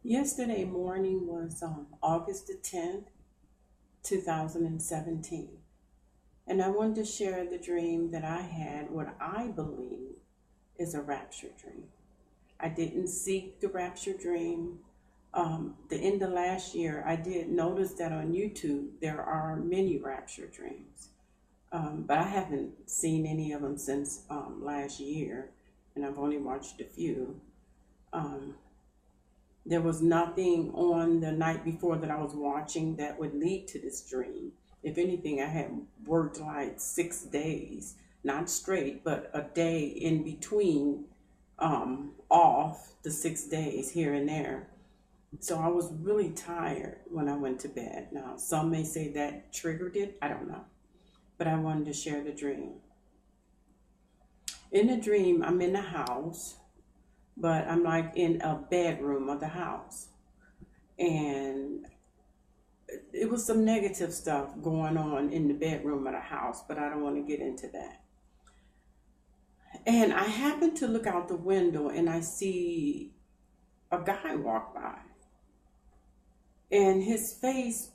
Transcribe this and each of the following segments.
Yesterday morning was August the 10th, 2017. And I wanted to share the dream that I had, what I believe is a rapture dream. I didn't seek the rapture dream. The end of last year, I did notice that on YouTube there are many rapture dreams. But I haven't seen any of them since last year, and I've only watched a few. Um, There was nothing on the night before that I was watching that would lead to this dream. If anything, I had worked like 6 days, not straight, but a day in between, off the 6 days here and there. So I was really tired when I went to bed. Now, some may say that triggered it. I don't know. But I wanted to share the dream. In the dream, I'm in the house, but I'm like in a bedroom of the house. And it was some negative stuff going on in the bedroom of the house, but I don't want to get into that. And I happened to look out the window and I see a guy walk by, and his face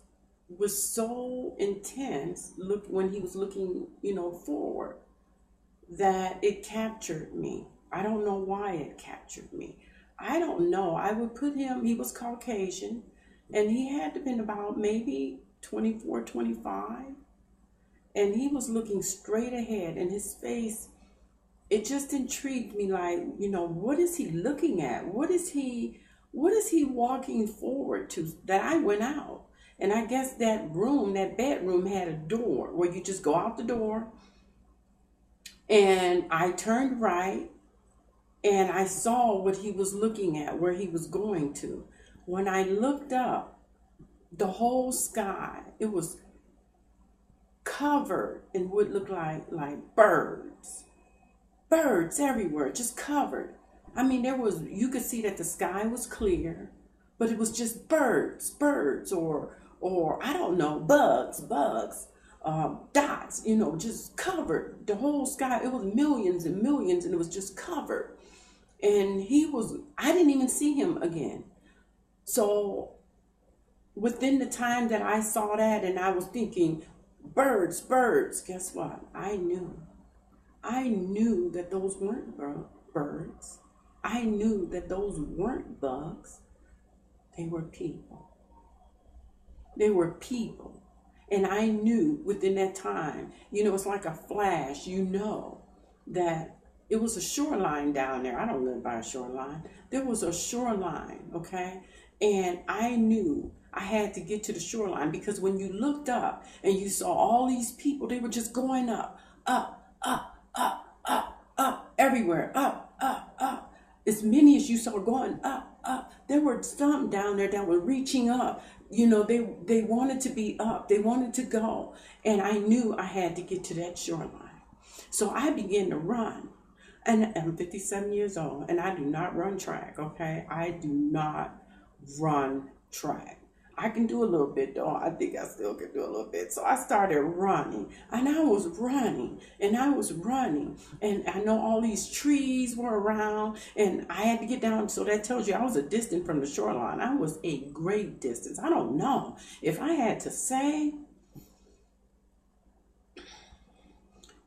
was so intense, look when he was looking, forward, that it captured me. I don't know why it captured me. I don't know. I would put him, he was Caucasian, and he had to been about maybe 24, 25. And he was looking straight ahead, and his face, it just intrigued me, like, what is he looking at? What is he walking forward to? That I went out. And I guess that bedroom had a door where you just go out the door. And I turned right and I saw what he was looking at, where he was going to. When I looked up, the whole sky, it was covered in what looked like birds. Birds everywhere, just covered. I mean, you could see that the sky was clear, but it was just birds, or I don't know, bugs, dots, just covered the whole sky. It was millions and millions, and it was just covered. And I didn't even see him again. So within the time that I saw that and I was thinking, birds, guess what? I knew that those weren't birds. I knew that those weren't bugs. They were people. They were people. And I knew within that time, it's like a flash, that it was a shoreline down there. I don't live by a shoreline. There was a shoreline, okay? And I knew I had to get to the shoreline, because when you looked up and you saw all these people, they were just going up, everywhere, up. As many as you saw going up. There were some down there that were reaching up. They wanted to be up. They wanted to go. And I knew I had to get to that shoreline. So I began to run. And I'm 57 years old, and I do not run track, okay? I do not run track. I can do a little bit, though. I think I still can do a little bit. So I started running, and I was running, and and I know all these trees were around, and I had to get down. So that tells you I was a distance from the shoreline. I was a great distance. I don't know. If I had to say,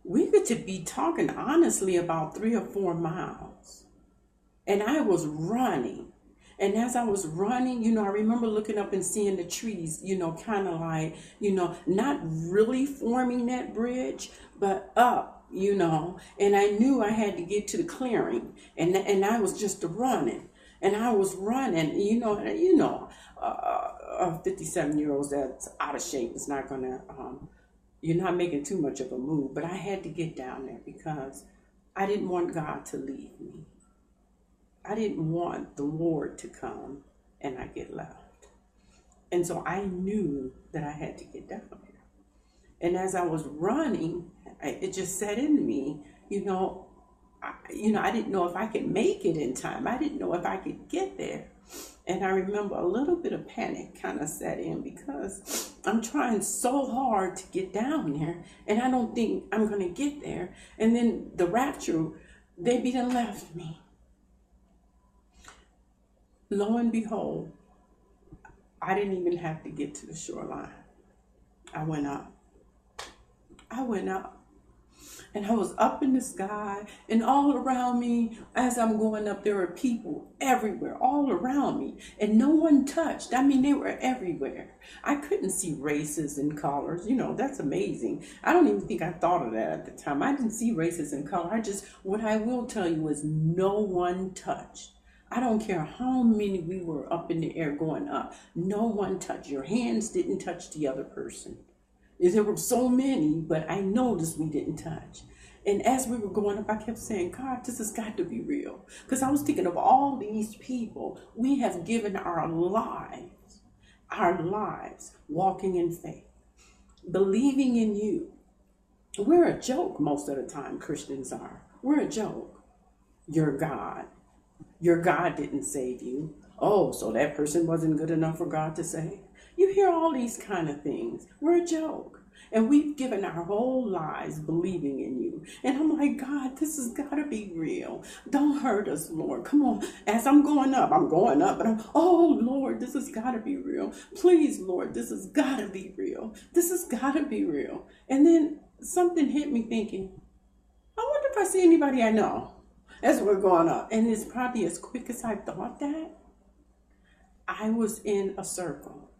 we could be talking honestly about 3 or 4 miles. And I was running. And as I was running, I remember looking up and seeing the trees, kind of like, not really forming that bridge, but up, and I knew I had to get to the clearing, and I was just running, and I was running, a 57-year-old that's out of shape is not going to, you're not making too much of a move, but I had to get down there because I didn't want God to leave me. I didn't want the Lord to come and I get left. And so I knew that I had to get down there. And as I was running, it just set into me, I didn't know if I could make it in time. I didn't know if I could get there. And I remember a little bit of panic kind of set in, because I'm trying so hard to get down there and I don't think I'm going to get there. And then the rapture, they done left me. Lo and behold, I didn't even have to get to the shoreline. I went up. I went up. And I was up in the sky, and all around me, as I'm going up, there were people everywhere, all around me, and no one touched. I mean, they were everywhere. I couldn't see races and colors. You know, that's amazing. I don't even think I thought of that at the time. I didn't see races and color. What I will tell you is no one touched. I don't care how many we were up in the air going up. No one touched. Your hands didn't touch the other person. There were so many, but I noticed we didn't touch. And as we were going up, I kept saying, God, this has got to be real. Because I was thinking of all these people. We have given our lives, walking in faith, believing in you. We're a joke most of the time, Christians are. We're a joke. Your God. Your God didn't save you. Oh, so that person wasn't good enough for God to save? You hear all these kind of things. We're a joke. And we've given our whole lives believing in you. And I'm like, God, this has got to be real. Don't hurt us, Lord. Come on. As I'm going up, but oh, Lord, this has got to be real. Please, Lord, this has got to be real. This has got to be real. And then something hit me thinking, I wonder if I see anybody I know as we're going up. And it's probably as quick as I thought that. I was in a circle.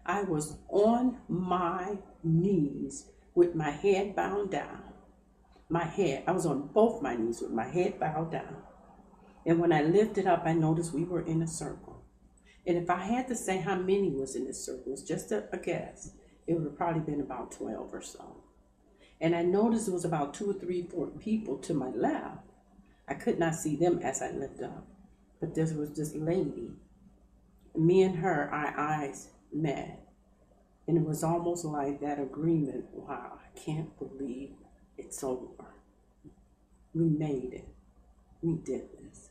I was on my knees with my head bowed down. I was on both my knees with my head bowed down. And when I lifted up, I noticed we were in a circle. And if I had to say how many was in this circle, it's just a guess, it would have probably been about 12 or so. And I noticed it was about 2 or 3, 4 people to my left. I could not see them as I looked up. But there was this lady. Me and her, our eyes met. And it was almost like that agreement. Wow, I can't believe it's over. We made it. We did this.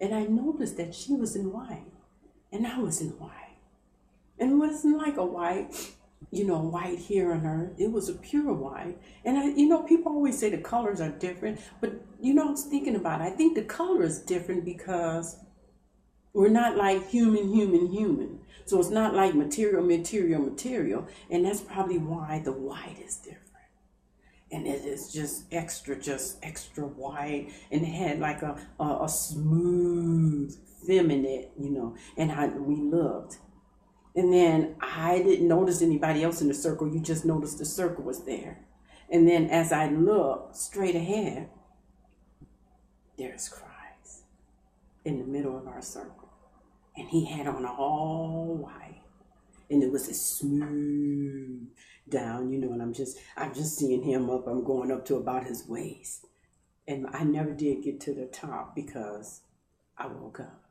And I noticed that she was in white. And I was in white. And it wasn't like a white, white here on earth. It was a pure white. And people always say the colors are different. But, I was thinking about it. I think the color is different because we're not like human. So it's not like material. And that's probably why the white is different. And it is just extra white. And it had like a smooth, feminine, and we looked. And then I didn't notice anybody else in the circle. You just noticed the circle was there. And then as I looked straight ahead, there's Christ in the middle of our circle. And he had on all white. And it was a smooth down, and I'm just seeing him up. I'm going up to about his waist. And I never did get to the top because I woke up.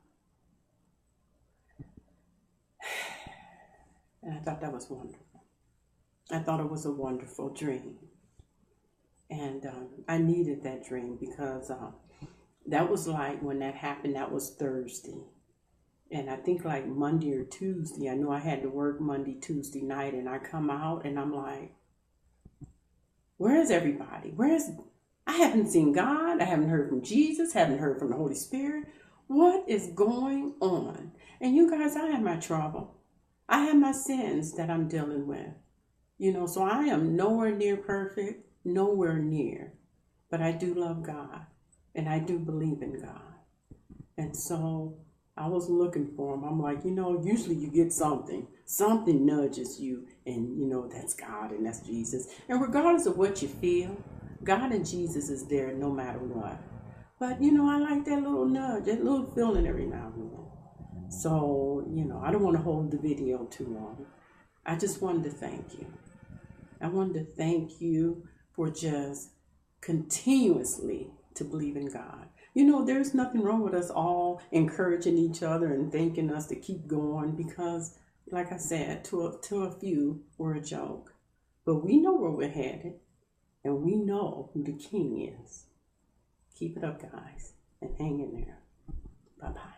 And I thought that was wonderful. I thought it was a wonderful dream. And I needed that dream because that was like when that happened, that was Thursday. And I think like Monday or Tuesday, I know I had to work Monday, Tuesday night, and I come out and I'm like, where is everybody? I haven't seen God. I haven't heard from Jesus, haven't heard from the Holy Spirit. What is going on? And you guys, I have my trouble. I have my sins that I'm dealing with. So I am nowhere near perfect, nowhere near. But I do love God, and I do believe in God. And so I was looking for him. I'm like, usually you get something nudges you, and that's God and that's Jesus. And regardless of what you feel, God and Jesus is there no matter what. But, I like that little nudge, that little feeling every now and then. So, I don't want to hold the video too long. I just wanted to thank you. I wanted to thank you for just continuously to believe in God. There's nothing wrong with us all encouraging each other and thanking us to keep going because, like I said, to a few, we're a joke. But we know where we're headed, and we know who the King is. Keep it up, guys, and hang in there. Bye-bye.